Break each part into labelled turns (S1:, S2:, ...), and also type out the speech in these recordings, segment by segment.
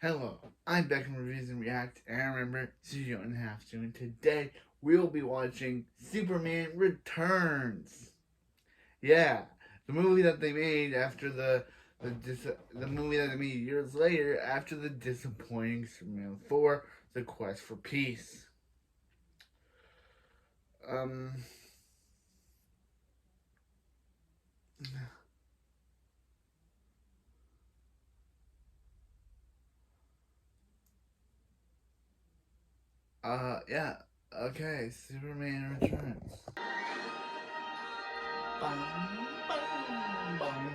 S1: Hello, I'm back in Reviews and React, and I remember Studio and a Half to, and today we'll be watching Superman Returns. Yeah, the movie that they made after the movie that they made years later after the disappointing Superman 4, The Quest for Peace. Um, yeah, okay, Superman Returns. Bum, bum, bum.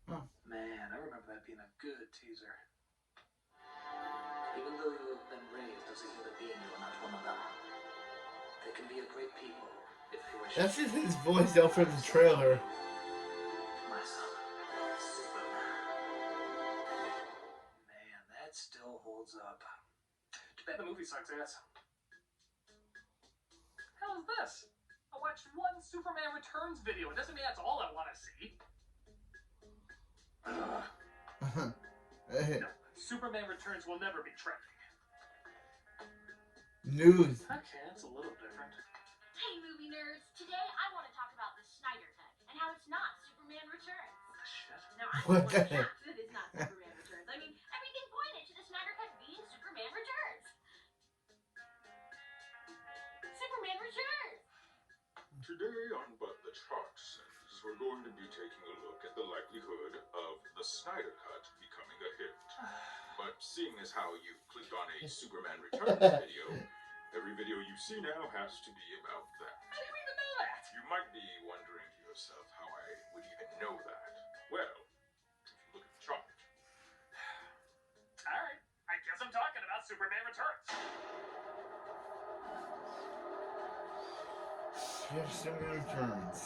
S1: Oh.
S2: Man, I remember that being a good teaser. Even though you have been raised as a human being, you are not one of them. They can be a great people if they wish.
S1: That's just his voice out for the trailer.
S2: My son, Superman. Man, that still holds up. Too bad the movie sucks ass. Hell is this? I watched one Superman Returns video. It doesn't mean that's all I want to see. No, Superman Returns will never be trending.
S1: News.
S2: Okay, that's a little different.
S3: Hey, movie nerds! Today I want to talk about the Snyder Cut and how it's not Superman Returns.
S2: What the shit?
S3: Now, I'm
S1: What
S3: the
S1: the
S3: one
S1: heck?
S3: shocked that it's not Superman Returns. I mean, everything pointed to the Snyder Cut being Superman Returns. Superman Returns!
S4: Today on But the Chart says we're going to be taking a look at the likelihood of the Snyder Cut becoming a hit. But seeing as how you've clicked on a Superman Returns video, every video you see now has to be about that.
S2: I didn't even know that.
S4: You might be wondering to yourself how I would even know that. Well, if you look at the chart.
S2: Alright, I guess I'm talking about Superman Returns.
S1: Yes, Superman Returns.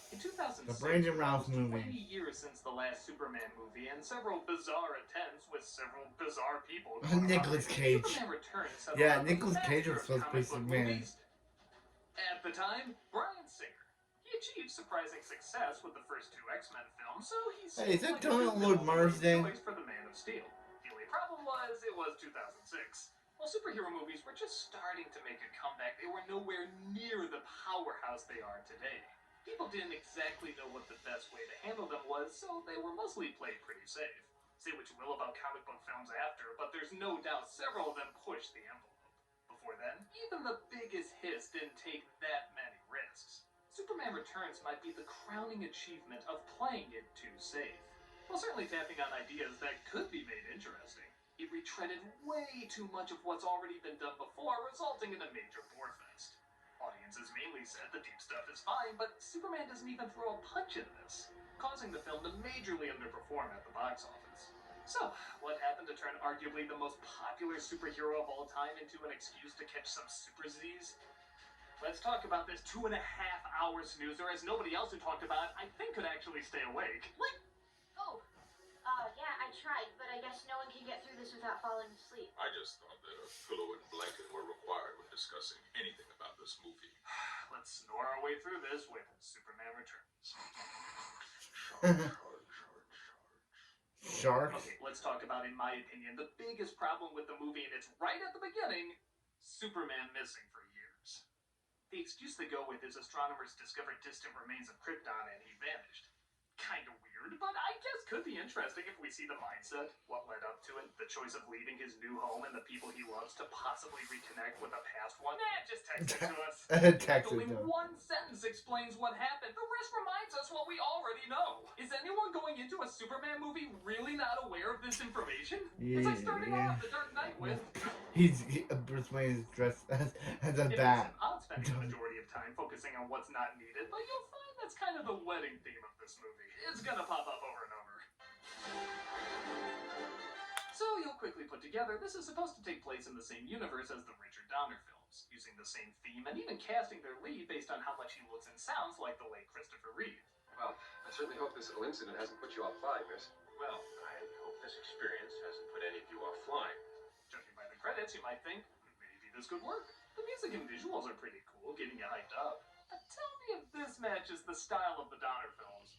S2: In 2006,
S1: The Brandon Routh
S2: it was 20
S1: movie.
S2: years since the last Superman movie, and several bizarre attempts with several bizarre people.
S1: Nicolas Cage.
S2: Superman Returns settled
S1: Yeah,
S2: on the
S1: Nicolas Cage was
S2: master of
S1: supposed to be
S2: comic book
S1: Superman.
S2: movies. At the time, Bryan Singer. He achieved surprising success with the first two X-Men films, so he's
S1: Hey, is that
S2: like a
S1: Donald
S2: good
S1: Lord
S2: middle
S1: Marsden?
S2: choice for the Man of Steel. The only problem was it was 2006. While superhero movies were just starting to make a comeback, they were nowhere near the powerhouse they are today. People didn't exactly know what the best way to handle them was, so they were mostly played pretty safe. Say what you will about comic book films after, but there's no doubt several of them pushed the envelope. Before then, even the biggest hits didn't take that many risks. Superman Returns might be the crowning achievement of playing it too safe, while certainly tapping on ideas that could be made interesting. It retreaded way too much of what's already been done before, resulting in a major bore fest. Audiences mainly said the deep stuff is fine, but Superman doesn't even throw a punch in this, causing the film to majorly underperform at the box office. So, what happened to turn arguably the most popular superhero of all time into an excuse to catch some super Z's? Let's talk about this 2.5-hour snoozer, as nobody else who talked about it, I think, could actually stay awake.
S3: What? Oh, yeah, I tried, but I guess no one can get through this without falling asleep.
S4: I just thought that a pillow and blanket were required when discussing anything about this movie.
S2: Let's snore our way through this with Superman Returns.
S1: Sharks.
S2: Okay, let's talk about, in my opinion, the biggest problem with the movie, and it's right at the beginning: Superman missing for years. The excuse they go with is astronomers discovered distant remains of Krypton and he vanished. Kinda weird, but I guess could be interesting if we see the mindset, what led up to it, the choice of leaving his new home and the people he loves to possibly reconnect with a past one. Just text it to us.
S1: Text
S2: Only
S1: it to us.
S2: one sentence explains what happened. The rest reminds us what we already know. Is anyone going into a Superman movie really not aware of this information? It's like starting off The Dark Knight with...
S1: Bruce Wayne is dressed as a
S2: Listen,
S1: bat.
S2: I'll spend the majority of time focusing on what's not needed, but you'll find that That's kind of the wedding theme of this movie. It's gonna pop up over and over. So you'll quickly put together, this is supposed to take place in the same universe as the Richard Donner films, using the same theme and even casting their lead based on how much he looks and sounds like the late Christopher Reeve.
S5: Well, I certainly hope this little incident hasn't put you off flying, miss.
S6: Well, I hope this experience hasn't put any of you off flying.
S2: Judging by the credits, you might think, maybe this could work. The music and visuals are pretty cool, getting you hyped up. But tell me if this matches the style of the Donner films.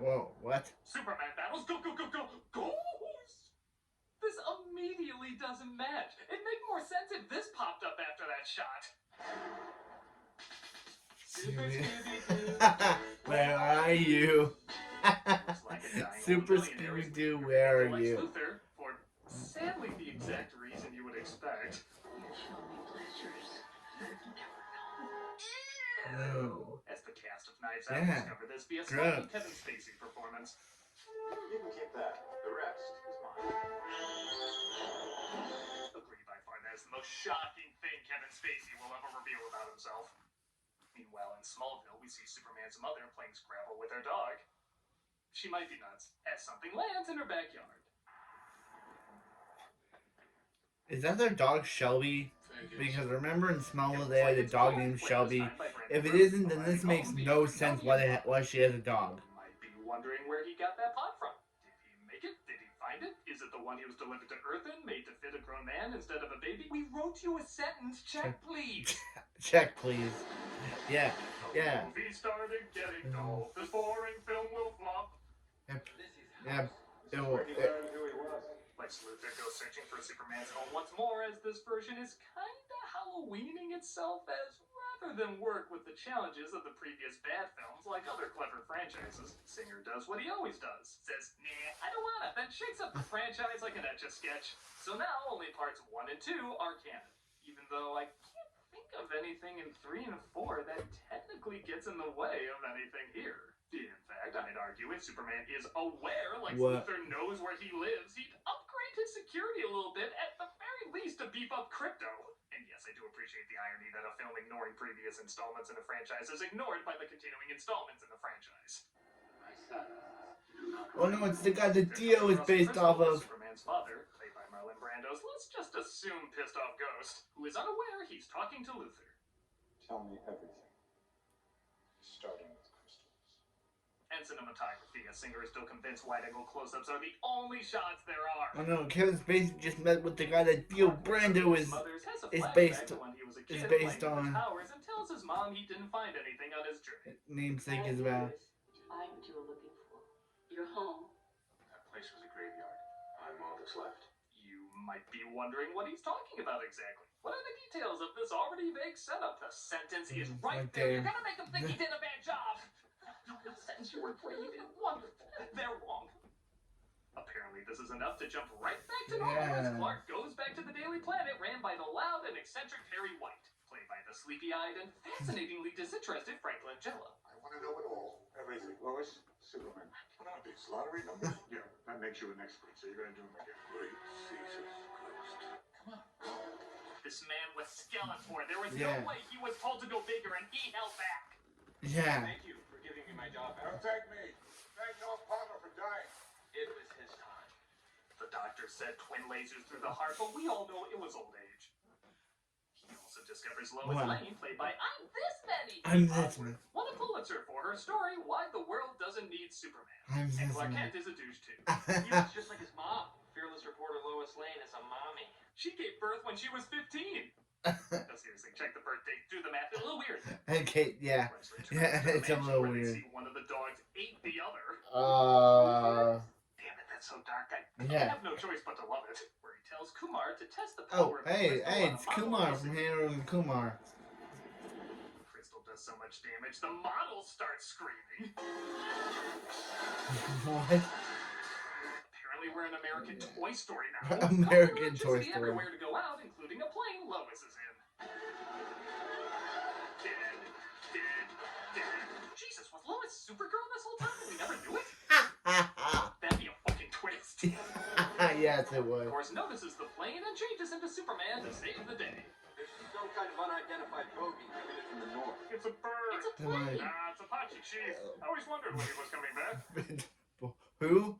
S1: Whoa, what?
S2: Superman battles, go, ghost! This immediately doesn't match. It'd make more sense if this popped up after that shot.
S1: Where are you? Super Scooby-Doo, where are you?
S2: Luthor, for sadly the exact reason you would expect.
S1: Oh.
S2: As the cast of Knives Out
S1: Yeah.
S2: discover this via
S1: Gross.
S2: smoking Kevin Spacey performance.
S6: You can keep that. The rest is mine.
S2: Agree by far that is the most shocking thing Kevin Spacey will ever reveal about himself. Meanwhile, in Smallville, we see Superman's mother playing Scrabble with her dog. She might be nuts, as something lands in her backyard.
S1: Is that their dog Shelby? Because remember in Smallville they had a dog named Shelby. If it isn't, then this makes no sense why she has a dog.
S2: You might be wondering where he got that pot from. Did he make it? Did he find it? Is it the one he was delivered to Earth in, made to fit a grown man instead of a baby? We wrote you a sentence. Check, please.
S1: Check, please. Yeah, yeah.
S2: The movie started getting dull. This boring film will flop.
S1: Yep.
S6: This is
S1: Yeah.
S6: This is where he learned who he was.
S2: Lex Luthor goes searching for Superman's home once more, as this version is kinda Halloweening itself as rather than work with the challenges of the previous bad films like other clever franchises. Singer does what he always does. Says, nah, I don't wanna, then shakes up the franchise like an Etch-a-Sketch. So now only parts 1 and 2 are canon. Even though I can't think of anything in 3 and 4 that technically gets in the way of anything here. In fact, I'd argue if Superman is aware, like Luthor knows where he lives, he'd upgrade his security a little bit, at the very least to beef up crypto. And yes, I do appreciate the irony that a film ignoring previous installments in a franchise is ignored by the continuing installments in the franchise.
S6: My son.
S1: Oh no, it's the guy the Dio is based off of.
S2: Superman's father, played by Marlon Brando's, let's just assume pissed off ghost, who is unaware he's talking to Luthor.
S6: Tell me everything. Starting with crystals.
S2: And cinematography, as Singer is still convinced wide-angle close-ups are the only shots there are.
S1: Oh no, Kevin Spacey just met with the guy that Dio Brando is based on.
S2: Powers and tells his mom he didn't find anything on his journey.
S1: Namesake is about.
S7: Find what you were looking for. Your home.
S6: That place was a graveyard. I'm all that's left.
S2: You might be wondering what he's talking about exactly. What are the details of this already vague setup? The sentence is right there. You're gonna make him think he did a bad job. No, the sentence you were great. You did wonderful. They're wrong. Apparently, this is enough to jump right back to normal as Clark goes back to the Daily Planet, ran by the loud and eccentric Perry White, played by the sleepy-eyed and fascinatingly disinterested Frank Langella.
S8: I want to know it all. Everything. Lois, Superman. What are these? Lottery numbers? Yeah, that makes you an expert, so you're going to do them again. Great Caesar Ghost. Come on.
S2: This man was Skeletor. There was no way he was told to go bigger, and he held back.
S1: Yeah.
S6: Thank you for giving me my job back.
S8: Don't thank me. Thank your partner for dying.
S6: It was his time.
S2: The doctor said twin lasers through the heart, but we all know it was old age. He also discovers Lois Lane, played by I'm this many. Won a Pulitzer for her story, Why the World Doesn't Need Superman. And Clark Kent is a douche too.
S6: He was just like his mom. Fearless reporter Lois Lane is a mommy.
S2: She gave birth when she was 15. No, seriously, check the birth date. Do the math. It's a little weird.
S1: Okay, yeah. Yeah, it's a little weird.
S2: See one of the dogs ate the other. Damn it, that's so dark. I have no choice but to love it. Where he tells Kumar to test the power of
S1: hey,
S2: crystal on
S1: it's
S2: a model
S1: Kumar
S2: using-
S1: from Hero and Kumar.
S2: Crystal does so much damage, the model starts screaming.
S1: What?
S2: Apparently, we're in American Toy Story now.
S1: American Toy
S2: Electricity
S1: Story.
S2: everywhere to go out, including a plane Lois is in. Dead. Jesus, was Lois Supergirl this whole time and we never knew it? That'd be a fucking twist.
S1: Yes, it
S2: Of
S1: would.
S2: course, notices the plane and changes into Superman to save the day.
S6: This
S5: some kind of unidentified bogey coming in from the north.
S2: It's a bird.
S3: It's a plane.
S2: Ah, it's Apache Chief. I always wondered when he was coming back.
S1: Who?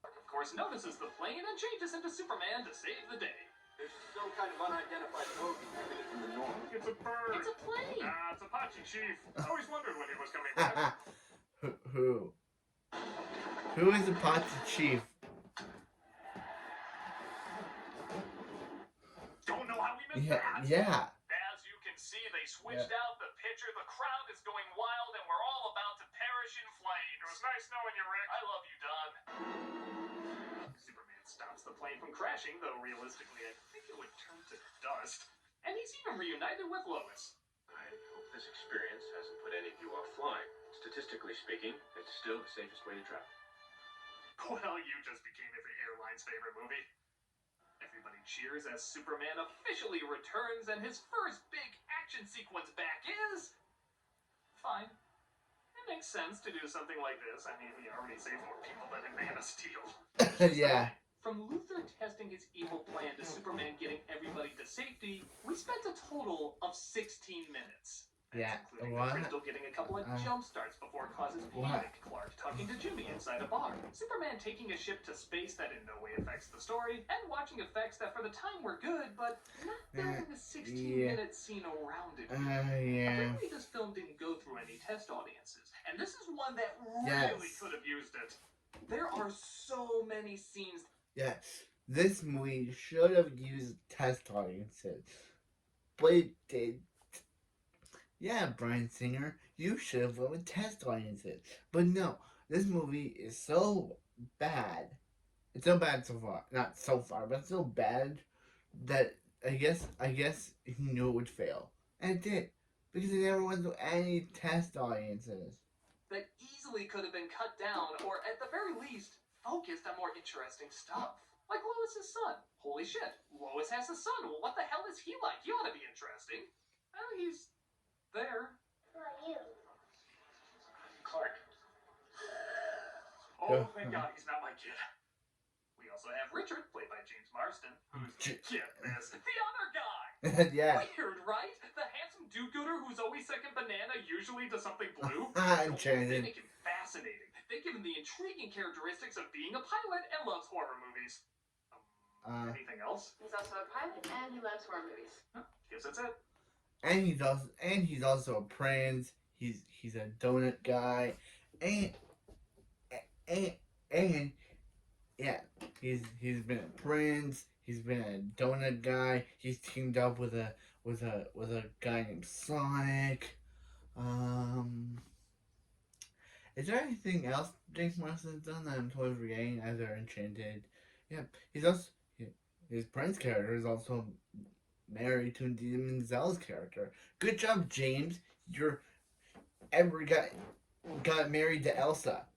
S2: Of course, notices the plane and changes into Superman to save the day.
S5: There's some kind of unidentified bogey coming in from the north.
S2: It's a bird.
S3: It's a plane.
S2: Ah, it's Apache Chief. I always wondered when he was coming back.
S1: Who? Who is Apache Chief?
S2: Don't know how we missed
S1: Yeah,
S2: that.
S1: yeah.
S2: As you can see, they switched out the pitcher. The crowd is going wild, and we're all about to perish in flames. It was nice knowing you, Rick. I love you, Don. Superman stops the plane from crashing, though realistically, I think it would turn to dust. And he's even reunited with Lois.
S5: I hope this experience hasn't put any of you off flying. Statistically speaking, it's still the safest way to travel.
S2: Well, you just became every airline's favorite movie. Everybody cheers as Superman officially returns, and his first big action sequence back is... fine. It makes sense to do something like this. I mean, he already saved more people than in Man of Steel.
S1: Yeah.
S2: From Luthor testing his evil plan to Superman getting everybody to safety, we spent a total of 16 minutes.
S1: Yeah,
S2: Including the Crystal getting a couple of jump starts before it causes panic. Clark talking to Jimmy inside a bar. Superman taking a ship to space that in no way affects the story, and watching effects that for the time were good, but not building a 16-minute scene around it.
S1: Yeah.
S2: Apparently this film didn't go through any test audiences, and this is one that really could have used it. There are so many scenes.
S1: Yes. This movie should have used test audiences, but it did. Yeah, Bryan Singer, you should have went with test audiences. But no, this movie is so bad. It's so bad so far. Not so far, but so bad that I guess he knew it would fail. And it did. Because it never went to any test audiences.
S2: That easily could have been cut down, or at the very least, focused on more interesting stuff. Like Lois' son. Holy shit, Lois has a son. Well, what the hell is he like? He ought to be interesting. Well, he's there.
S3: Who are you?
S5: Clark.
S2: Oh, thank God he's not my kid. We also have Richard, played by James Marsden, who's get this, the other guy.
S1: Yeah.
S2: Weird, right? The handsome do-gooder who's always second banana, usually to something blue.
S1: Enchanted.
S2: They make him fascinating. They give him the intriguing characteristics of being a pilot and loves horror movies. Anything else?
S7: He's also a pilot and he loves horror movies.
S2: Guess that's it.
S1: And he's also a prince. He's a donut guy, and yeah, he's been a prince. He's been a donut guy. He's teamed up with a guy named Sonic. Is there anything else James Marsden's done that I'm totally forgetting? Either Enchanted. Yeah, he's also his prince character is also married to Idina Menzel's character. Good job, James. You're ever got married to Elsa.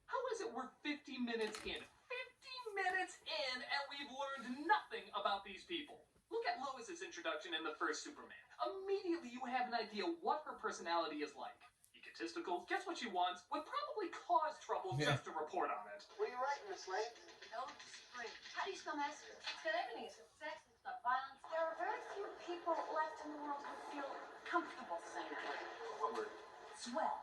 S2: How is it we're 50 minutes in? 50 minutes in, and we've learned nothing about these people. Look at Lois's introduction in the first Superman. Immediately you have an idea what her personality is like. Egotistical, gets what she wants, would probably cause trouble just to report on it.
S5: What are you writing, Miss Lane?
S3: Ode to Spring. How do you spell massacre?
S9: It's got everything. It's got sex, it's got violence.
S3: There are very few people left in the world who feel comfortable saying that.
S5: What word?
S3: Swell.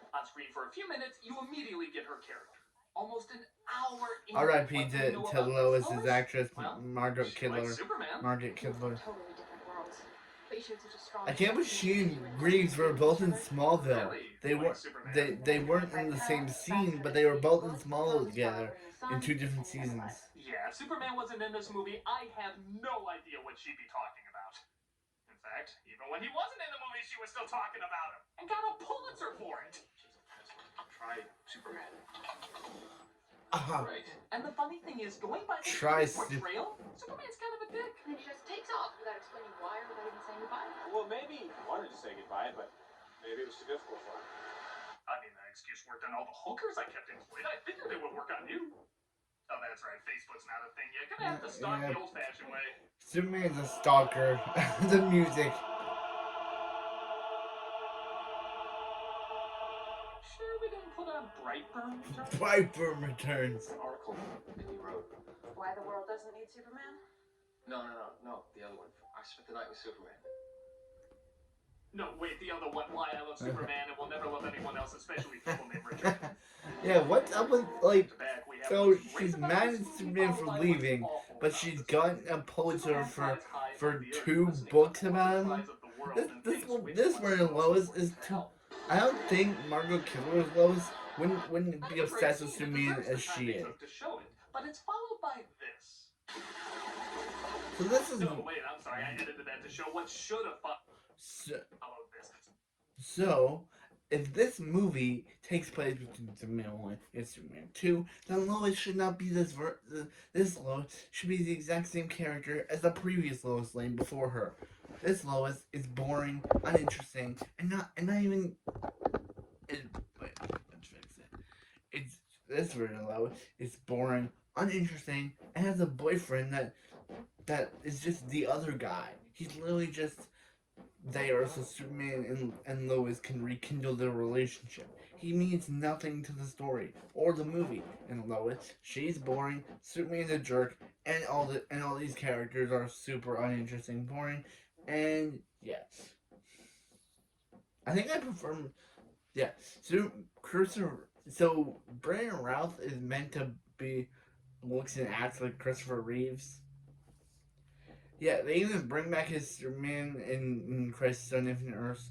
S2: On screen for a few minutes, you immediately get her character. Almost an hour in.
S1: R.I.P. to Lois's actress,
S2: Well,
S1: Margaret
S2: she likes
S1: Kidder.
S2: Superman.
S1: Margaret Kidder.
S3: Totally different worlds. But you showed such a strong...
S1: I can't believe she and Reeves were both in Smallville.
S2: Really?
S1: They
S2: Like
S1: weren't.
S2: Superman?
S1: They weren't in the same scene, but they were both in Smallville together in 2 different seasons.
S2: Yeah, if Superman wasn't in this movie, I have no idea what she'd be talking about. In fact, even when he wasn't in the movie, she was still talking about him. And got a Pulitzer for it.
S5: Try Superman.
S1: Right.
S2: And the funny thing is, going by the portrayal, Superman's kind of a dick.
S3: And then he just takes off without explaining why or without even saying goodbye.
S6: Well, maybe he wanted to say goodbye, but maybe it was too difficult for him.
S2: I mean, that excuse worked on all the hookers I kept employed. I figured it would work on you. Oh, that's right. Facebook's not a thing yet. Gonna have to stalk the old-fashioned way.
S1: Superman's a stalker. The music.
S2: Sure, we didn't put on Brightburn.
S1: Brightburn returns.
S6: An article that he wrote.
S9: Why the world doesn't need Superman?
S5: No. The other one. I spent the night with Superman.
S2: No, wait, the other one. Why I love Superman and will never love anyone else, especially Superman Richard.
S1: Yeah, what's up with, like,
S2: Back, we have
S1: so
S2: what's
S1: she's
S2: great about
S1: mad
S2: this
S1: at
S2: movie,
S1: Superman
S2: followed
S1: for
S2: by what's
S1: leaving,
S2: awful
S1: but
S2: about
S1: she's
S2: this
S1: gotten
S2: movie.
S1: a Pulitzer
S2: Superman
S1: for
S2: flies high above the earth,
S1: 2
S2: listening to
S1: books
S2: all the
S1: about him.
S2: cries of the world and thinks which
S1: This
S2: ones
S1: version
S2: are
S1: of Lois
S2: most
S1: is
S2: important to
S1: too.
S2: help.
S1: I don't think Margot Kidder's Lois wouldn't be
S2: That's a great
S1: obsessed with
S2: scene. It
S1: Superman
S2: deserves the
S1: as
S2: time
S1: she
S2: they
S1: is.
S2: took to show it, but it's followed by this.
S1: So this is
S2: No, wait, I'm sorry, I edited that to show what should have followed this.
S1: so. If this movie takes place between Superman 1 and Superman 2, then Lois should not be this Lois should be the exact same character as the previous Lois Lane before her. This Lois is boring, uninteresting, and not even. Let's fix it. It's this version of Lois is boring, uninteresting, and has a boyfriend that is just the other guy. He's literally just there so Superman and Lois can rekindle their relationship. He means nothing to the story or the movie. And Lois, she's boring. Superman's a jerk, and all these characters are super uninteresting, boring, and yes, I think I prefer. Yeah, So Brandon Routh is meant to be looks and acts like Christopher Reeves. Yeah, they even bring back his Superman in Crisis on Infinite Earths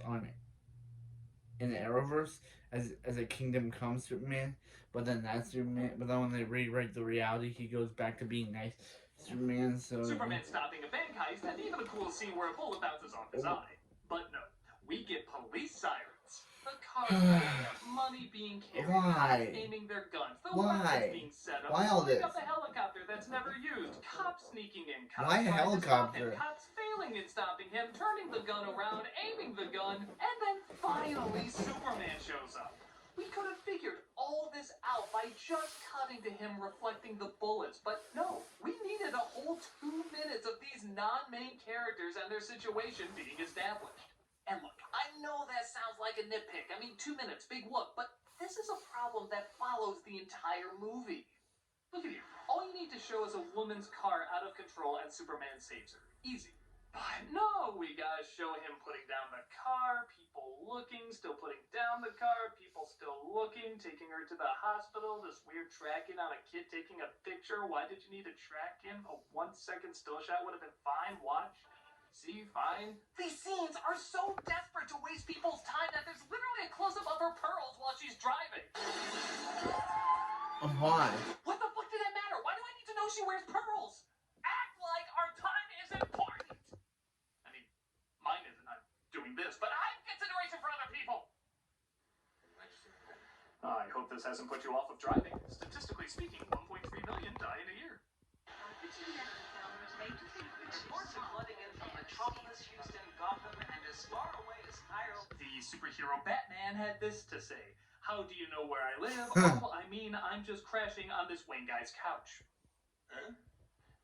S1: in the Arrowverse as a Kingdom Come Superman. But then when they rewrite the reality, he goes back to being nice Superman. So
S2: Superman stopping a bank heist, and even a cool scene where a bullet bounces off his eye. But no, we get police sirens. The cars money being carried,
S1: Why?
S2: aiming their guns, the
S1: Why?
S2: weapons being set up,
S1: Why all
S2: blowing
S1: this?
S2: up a helicopter that's never used, cops sneaking in, cops
S1: Why a
S2: trying to stop him,
S1: helicopter?
S2: cops failing in stopping him, turning the gun around, aiming the gun, and then finally Superman shows up. We could have figured all this out by just cutting to him reflecting the bullets, but no, we needed a whole 2 minutes of these non-main characters and their situation being established. And look, I know that sounds like a nitpick. I mean, 2 minutes, big whoop, but this is a problem that follows the entire movie. Look at here. All you need to show is a woman's car out of control and Superman saves her. Easy. But no, we gotta show him putting down the car, people looking, still putting down the car, people still looking, taking her to the hospital, this weird track-in on a kid taking a picture. Why did you need a track-in? A 1 second still shot would have been fine. Watch. See, fine. These scenes are so desperate to waste people's time that there's literally a close-up of her pearls while she's driving.
S1: Why?
S2: What the fuck did that matter? Why do I need to know she wears pearls? Act like our time is important. I mean, mine isn't. I'm doing this, but I have consideration for other people. I hope this hasn't put you off of driving. Statistically speaking, 1.3 million die in a year.
S10: Reports of flooding in from Metropolis, Houston, Gotham, and as far away as Cairo.
S2: The superhero Batman had this to say. How do you know where I live? Oh, I mean, I'm just crashing on this Wayne guy's couch.
S8: Eh?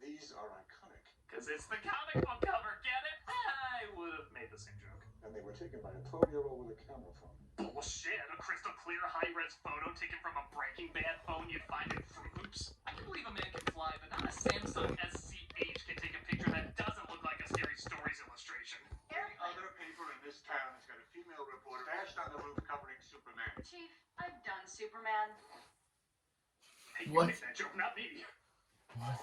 S8: These are iconic.
S2: Because it's the comic book cover, get it? I would have made the same joke.
S8: And they were taken by a 12-year-old with a camera phone.
S2: Bullshit, a crystal clear high-res photo taken from a Breaking Bad phone you'd find in Fruit Loops. I can believe a man can fly, but not a Samsung SC8 can take a picture that doesn't look like a Scary Stories illustration.
S8: Every other paper in this town has got a female reporter dashed on the roof covering Superman.
S7: Chief, I've done Superman.
S2: Hey, you
S1: What?
S2: make that joke, not me.
S1: What?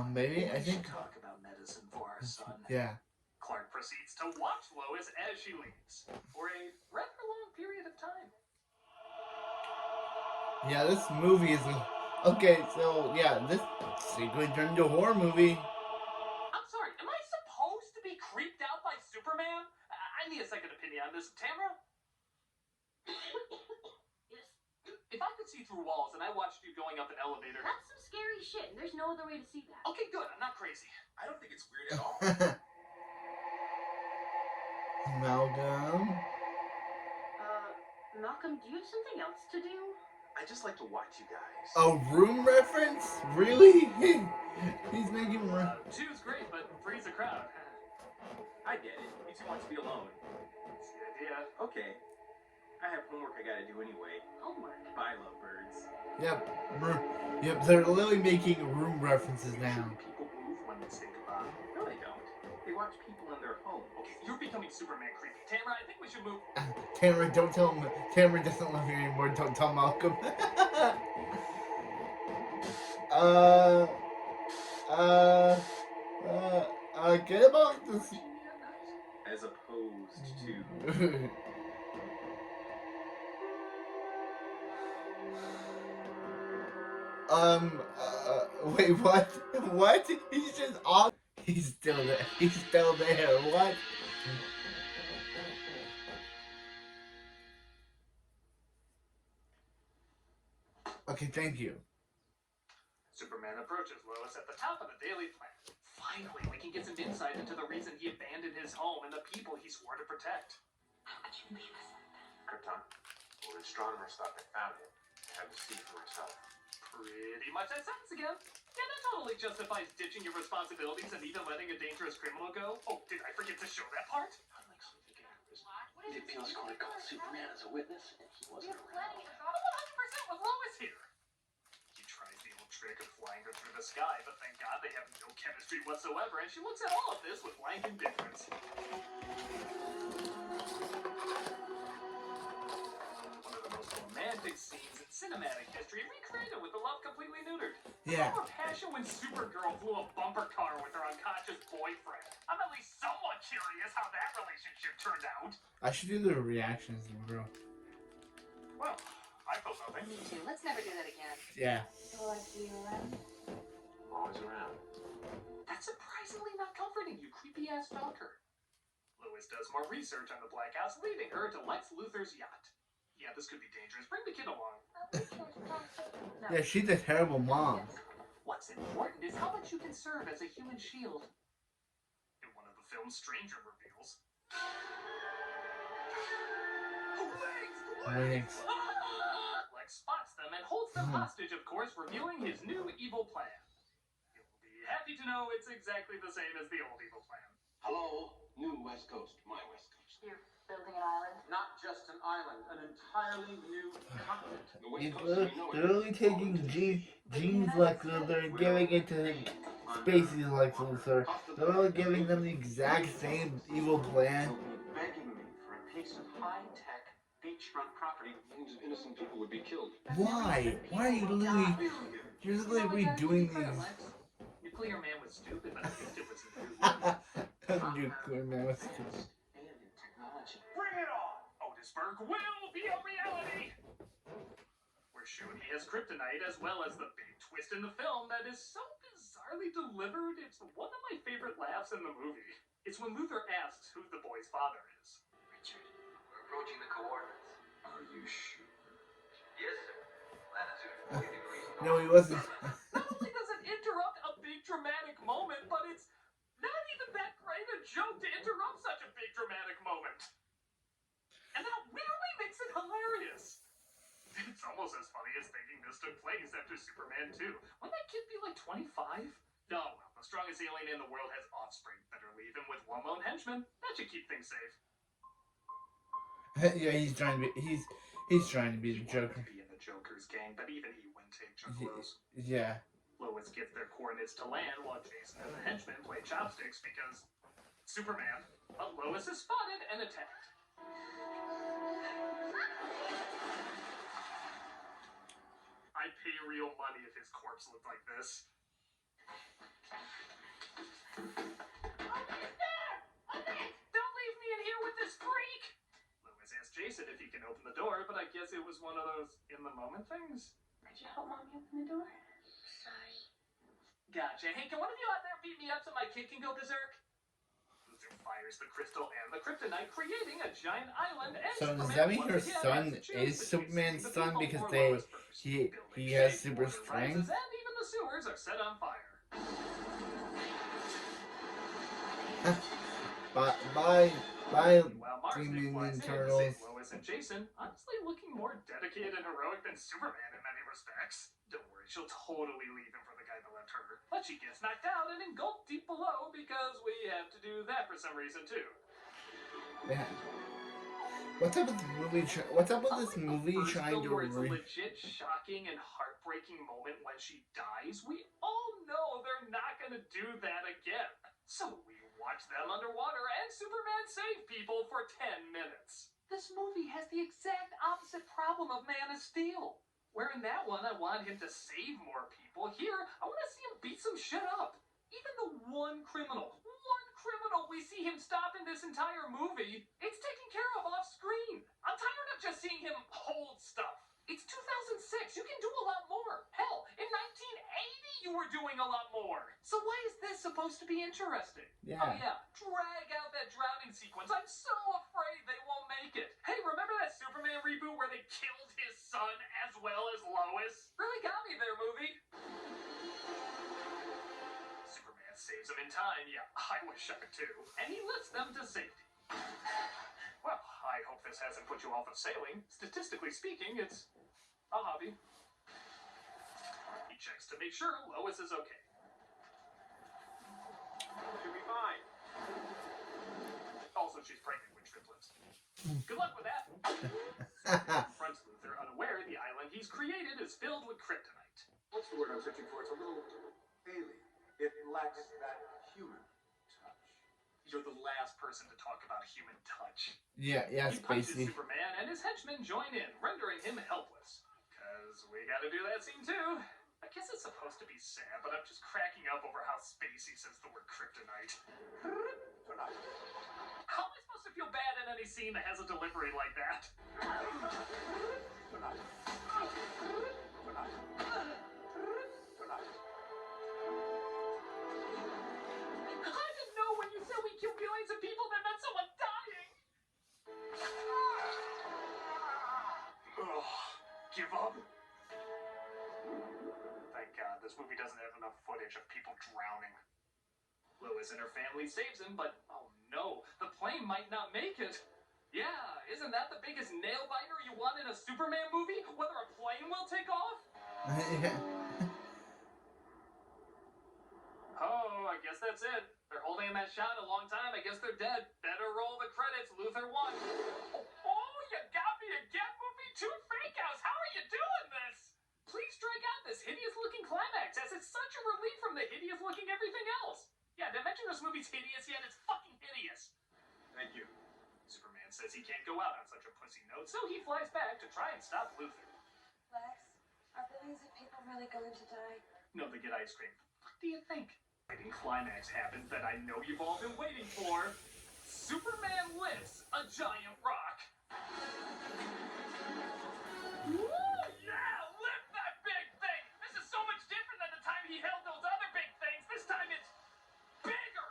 S1: Maybe I think.
S2: Talk about medicine for our son.
S1: Yeah.
S2: Clark proceeds to watch Lois as she leaves for a rather long period of time.
S1: Yeah, this movie is okay. So yeah, this secretly turned into a horror movie.
S2: I'm sorry, am I supposed to be creeped out by Superman? I need a second opinion on this. Tamara?
S3: Yes,
S2: If I could see through walls and I watched you going up an elevator...
S3: that's some scary shit, and there's no other way to see that.
S2: Okay, good. I'm not crazy.
S5: I don't think it's weird at all.
S1: Malcolm.
S7: Malcolm, do you have something else to do?
S5: I just like to watch you guys.
S1: A room reference? Really? He's making
S2: Two's great, but three's a crowd.
S5: I get it. You two want to be alone.
S2: That's the idea.
S5: Okay. I have homework I gotta do anyway.
S2: Homework.
S5: Bye, lovebirds.
S1: Yep, they're literally making room references now.
S2: People move when they say goodbye.
S5: No, they don't. They watch people in their home.
S2: Okay, you're becoming Superman creepy. Tamara, I think we should move.
S1: Tamara, don't tell him. Tamara doesn't love you anymore. Don't tell Malcolm. Get about this.
S5: As opposed to...
S1: Wait, what? What? He's just off. He's still there. He's still there. What? Okay, thank you.
S2: Superman approaches Lois at the top of the Daily Planet. Finally, we can get some insight into the reason he abandoned his home and the people he swore to protect.
S3: How could you leave us like that?
S5: Krypton. When astronomers thought they found it, I had to see for myself.
S2: Pretty much that sentence again. Yeah, that totally justifies ditching your responsibilities and even letting a dangerous criminal go. Oh, did I forget to show that part?
S5: I'd like something to get out of this. The appeals court called Superman as a witness, and he wasn't around.
S2: 100% with Lois here. He tries the old trick of flying her through the sky, but thank God they have no chemistry whatsoever, and she looks at all of this with blank indifference. One of the most romantic scenes in cinematic history, recreated with the love completely neutered.
S1: Yeah.
S2: More passion when Supergirl flew a bumper car with her unconscious boyfriend. I'm at least somewhat curious how that relationship turned out.
S1: I should do the reactions, bro.
S2: Well, I felt nothing.
S9: Me too. Let's never do that again.
S1: Yeah.
S9: Will I see you around?
S5: Always around.
S2: That's surprisingly not comforting, you creepy-ass stalker. Lois does more research on the Black House, leading her to Lex Luthor's yacht. Yeah, this could be dangerous. Bring the kid along.
S9: No.
S1: Yeah, she's a terrible mom.
S2: What's important is how much you can serve as a human shield. In one of the film's stranger reveals.
S1: Legs.
S2: Lex spots them and holds them hostage, of course, revealing his new evil plan. You'll be happy to know it's exactly the same as the old evil plan.
S5: Hello, new West Coast, my West Coast.
S9: You're building an island?
S10: Not just an island, an entirely new continent.
S5: The West
S1: He's
S5: Coast, we know
S1: they're literally taking Gene's Lex Luthor and giving it to Spacey's Lex Luthor. They're literally giving them the exact same evil plan.
S5: Begging me for a piece of high-tech beachfront property. Millions of innocent people would be killed.
S1: Why? Why are you literally? You're literally redoing these.
S2: Nuclear Man was stupid, but at least it was new.
S1: Nuclear Man was stupid.
S5: Alien technology.
S2: Bring it on! Otisburg will be a reality! We're shown he has kryptonite as well as the big twist in the film that is so bizarrely delivered, it's one of my favorite laughs in the movie. It's when Luthor asks who the boy's father is.
S10: Richard, we're approaching the coordinates.
S5: Are you sure?
S10: Yes, sir. Latitude 40 degrees north.
S1: No, he wasn't.
S2: Not only does it interrupt a big dramatic moment, but it's not even that great a joke to interrupt such a big dramatic moment. And that weirdly makes it hilarious. It's almost as funny as thinking this took place after Superman 2. Wouldn't that kid be like 25? Oh well, the strongest alien in the world has offspring. Better leave him with one lone henchman. That should keep things safe.
S1: Yeah, he's trying to be. He's trying to be the Joker.
S2: Be in the Joker's gang, but even he wouldn't take Juggalos.
S1: Yeah.
S2: Lois gets their coordinates to land while Jason and the henchmen play chopsticks because Superman. But Lois is spotted and attacked. I'd pay real money if his corpse looked like this. Don't leave me in here with this freak! Lois asks Jason if he can open the door, but I guess it was one of those in-the-moment things.
S9: Could you help Mommy open the door?
S3: Sorry.
S2: Gotcha. Hey, can one of you out there beat me up so my kid can go berserk? Luthor fires the crystal and the kryptonite, creating a giant island. And
S1: So does
S2: Superman
S1: that mean
S2: once
S1: her
S2: again
S1: son
S2: has to choose
S1: is
S2: between
S1: Superman's
S2: saving the
S1: son
S2: people
S1: because
S2: or
S1: they
S2: Lois first.
S1: he
S2: Building
S1: has
S2: shakes,
S1: super
S2: water
S1: strength?
S2: rises, and even the sewers are set on fire.
S1: Bye,
S2: While Mars
S1: Demon
S2: flies in to
S1: Turtles.
S2: save Lois and Jason, honestly looking more dedicated and heroic than Superman in many respects. Don't worry, she'll totally leave him for the guy that left her. But she gets knocked out and engulfed deep below because we have to do that for some reason too.
S1: Yeah. What's up with the movie? What's up with this
S2: Unlike
S1: movie
S2: the first
S1: trying
S2: film
S1: to
S2: where it's a
S1: re-
S2: legit shocking and heartbreaking moment when she dies, we all know they're not gonna do that again. So we watch them underwater and Superman save people for 10 minutes. This movie has the exact opposite problem of Man of Steel. Where in that one I want him to save more people, here I want to see him beat some shit up. Even the one criminal we see him stop in this entire movie, it's taken care of off screen. I'm tired of just seeing him hold stuff. It's 2006. You can do a lot more. Hell, in 1980 you were doing a lot more. So why is this supposed to be interesting?
S1: Yeah.
S2: Oh yeah, drag out that drowning sequence. I'm so afraid they won't make it. Hey, remember that Superman reboot where they killed his son as well as Lois? Really got me there, movie. Superman saves him in time. Yeah, I was shocked too. And he lifts them to safety. Well, I hope this hasn't put you off of sailing. Statistically speaking, it's a hobby. He checks to make sure Lois is okay.
S5: She'll be fine.
S2: Also, she's pregnant with triplets. Good luck with that. Superman confronts Luthor, unaware the island he's created is filled with kryptonite.
S8: What's the word I'm searching for? It's a little alien. It lacks that human touch.
S2: You're the last person to talk about human touch.
S1: Yeah,
S2: He punches
S1: Spacey.
S2: Superman and his henchmen join in, rendering him helpless. Cause we gotta do that scene too. I guess it's supposed to be sad, but I'm just cracking up over how Spacey says the word kryptonite.
S8: Tonight.
S2: How am I supposed to feel bad in any scene that has a delivery like that?
S8: Tonight. Tonight. Tonight.
S2: I didn't know when you said we kill billions of people that meant someone dying. Ugh, give up. Thank God, this movie doesn't have enough footage of people drowning. Lois and her family saves him, but oh no, the plane might not make it. Yeah, isn't that the biggest nail biter you want in a Superman movie? Whether a plane will take off?
S1: Yeah.
S2: Oh, I guess that's it. They're holding in that shot a long time. I guess they're dead. Better roll the credits. Luthor won. Oh, you got me again, movie 2 fake outs. How are you doing this? Please drag out this hideous-looking climax, as it's such a relief from the hideous-looking everything else. Yeah, did I mention this movie's hideous yet? It's fucking hideous.
S8: Thank you.
S2: Superman says he can't go out on such a pussy note, so he flies back to try and stop Luthor.
S9: Lex, are billions of people really going to die?
S2: No, they get ice cream. What do you think? Exciting climax happens that I know you've all been waiting for. Superman lifts a giant rock. Woo! Yeah, lift that big thing! This is so much different than the time he held those other big things. This time it's bigger.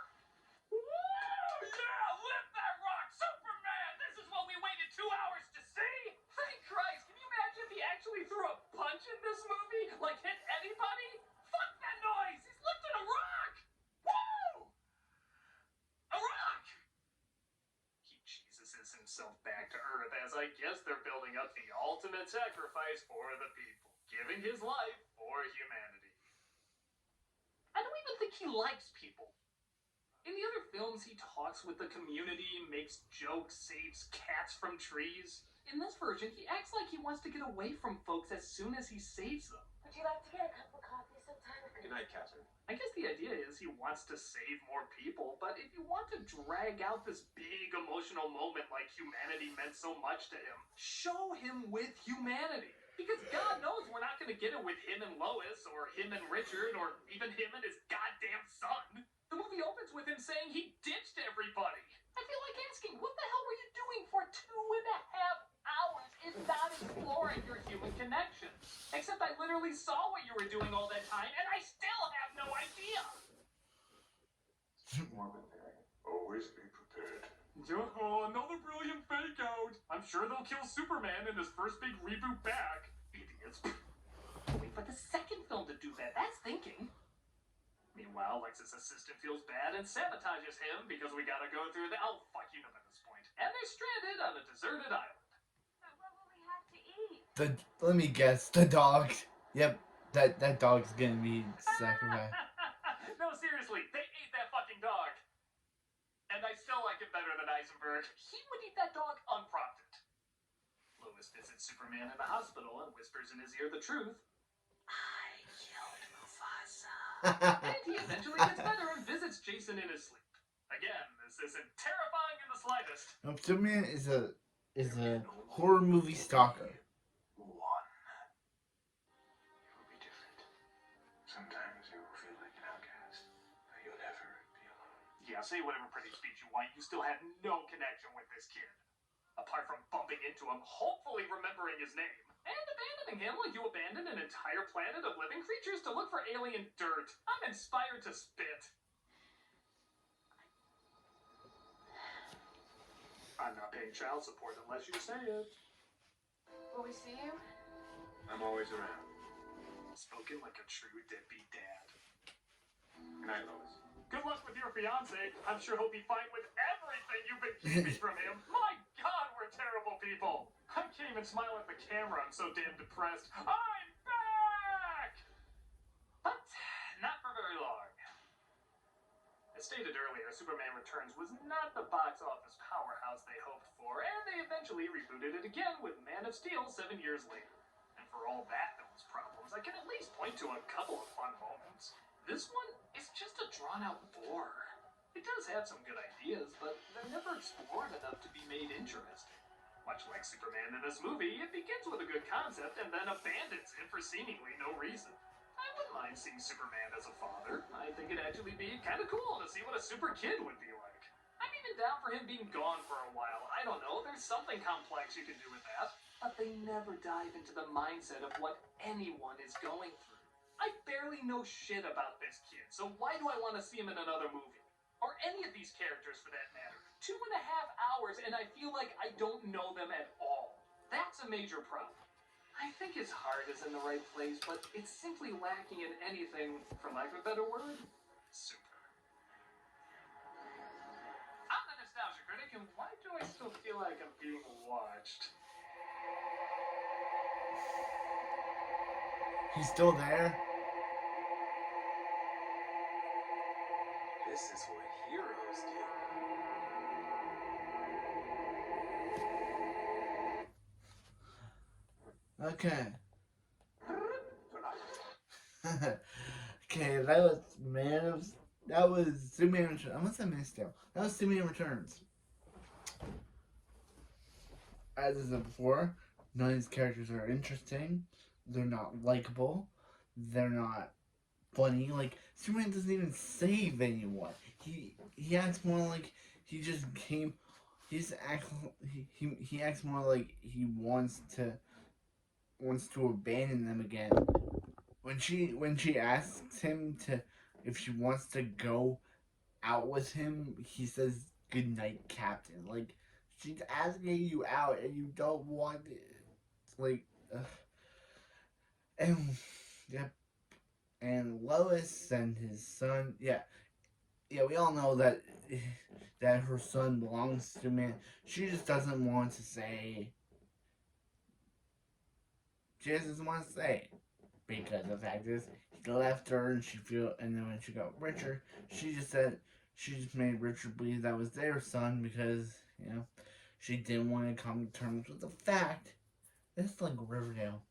S2: Woo! Yeah, lift that rock, Superman! This is what we waited 2 hours to see. Thank Christ! Can you imagine if he actually threw a punch in this movie? Like hit anybody? Fuck that noise! He's lifting a rock! Woo! A rock! He Jesuses himself back to Earth as I guess they're building up the ultimate sacrifice for the people, giving his life for humanity. I don't even think he likes people. In the other films, he talks with the community, makes jokes, saves cats from trees. In this version, he acts like he wants to get away from folks as soon as he saves them.
S9: Would you like to get a cup of coffee sometime?
S5: Good night, Catherine.
S2: I guess the idea is he wants to save more people, but if you want to drag out this big emotional moment like humanity meant so much to him, show him with humanity. Because God knows we're not going to get it with him and Lois, or him and Richard, or even him and his goddamn son. The movie opens with him saying he ditched everybody. I feel like asking, what the hell were you doing for 2.5 hours if not exploring your human connection? Except I literally saw what you were doing all that time, and I still have no idea.
S8: More preparing. Always be prepared.
S2: Oh, another brilliant fake out. I'm sure they'll kill Superman in his first big reboot back. Idiots. Wait for the second film to do that. That's thinking. Meanwhile, Lex's assistant feels bad and sabotages him because we gotta go through the... Oh, fuck, you know by this point. And they're stranded on a deserted island.
S3: But what will we have to eat?
S1: Let me guess, the dog. Yep, that dog's gonna be sacrificed.
S2: No, seriously, they ate that fucking dog. And I still like it better than Eisenberg. He would eat that dog unprompted. Lois visits Superman in the hospital and whispers in his ear the truth. I killed Mufasa. And he eventually gets better and visits Jason in his sleep. Again, this isn't terrifying in the slightest.
S1: Superman is a horror movie stalker.
S8: One. It will be different. Sometimes you will feel like an outcast, but you'll never be alone.
S2: Yeah, say whatever pretty speech you want. You still have no connection with this kid. Apart from bumping into him, hopefully remembering his name, and abandoning him like you abandoned an entire planet of living creatures to look for alien dirt. I'm inspired to spit. I'm not paying child support unless you say it.
S7: Will we see you?
S5: I'm always around.
S2: Spoken like a true deadbeat dad.
S5: Good night, Lois.
S2: Good luck with your fiance. I'm sure he'll be fine with everything you've been keeping from him. My God, we're terrible people. I can't even smile at the camera. I'm so damn depressed. I'm back! But not for very long. As stated earlier, Superman Returns was not the box office powerhouse they hoped for, and they eventually rebooted it again with Man of Steel 7 years later. And for all those problems, I can at least point to a couple of fun moments. This one is just a drawn-out bore. It does have some good ideas, but they're never explored enough to be made interesting. Much like Superman in this movie, it begins with a good concept and then abandons it for seemingly no reason. I wouldn't mind seeing Superman as a father. I think it'd actually be kind of cool to see what a super kid would be like. I'm even down for him being gone for a while. I don't know, there's something complex you can do with that. But they never dive into the mindset of what anyone is going through. I barely know shit about this kid, so why do I want to see him in another movie? Or any of these characters for that matter. 2.5 hours and I feel like I don't know them at all. That's a major problem. I think his heart is in the right place, but it's simply lacking in anything, for lack of a better word, super. I'm the Nostalgia Critic, and why do I still feel like I'm being watched?
S1: He's still there.
S11: This is what heroes do.
S1: Okay. Okay, that was Superman Returns. I must have missed it. That was Superman Returns. As I said before, none of these characters are interesting. They're not likable. They're not funny. Like, Superman doesn't even save anyone. He acts more like he just came. He acts more like he wants to abandon them again. When she asks him if she wants to go out with him, he says, "Good night, Captain." Like, she's asking you out and you don't want it. Like, and yep. And Lois and his son, yeah, we all know that her son belongs to man. She just doesn't want to say. She doesn't want to say, because the fact is, he left her, and and then when she got Richard, she just made Richard believe that was their son because she didn't want to come to terms with the fact that it's like Riverdale.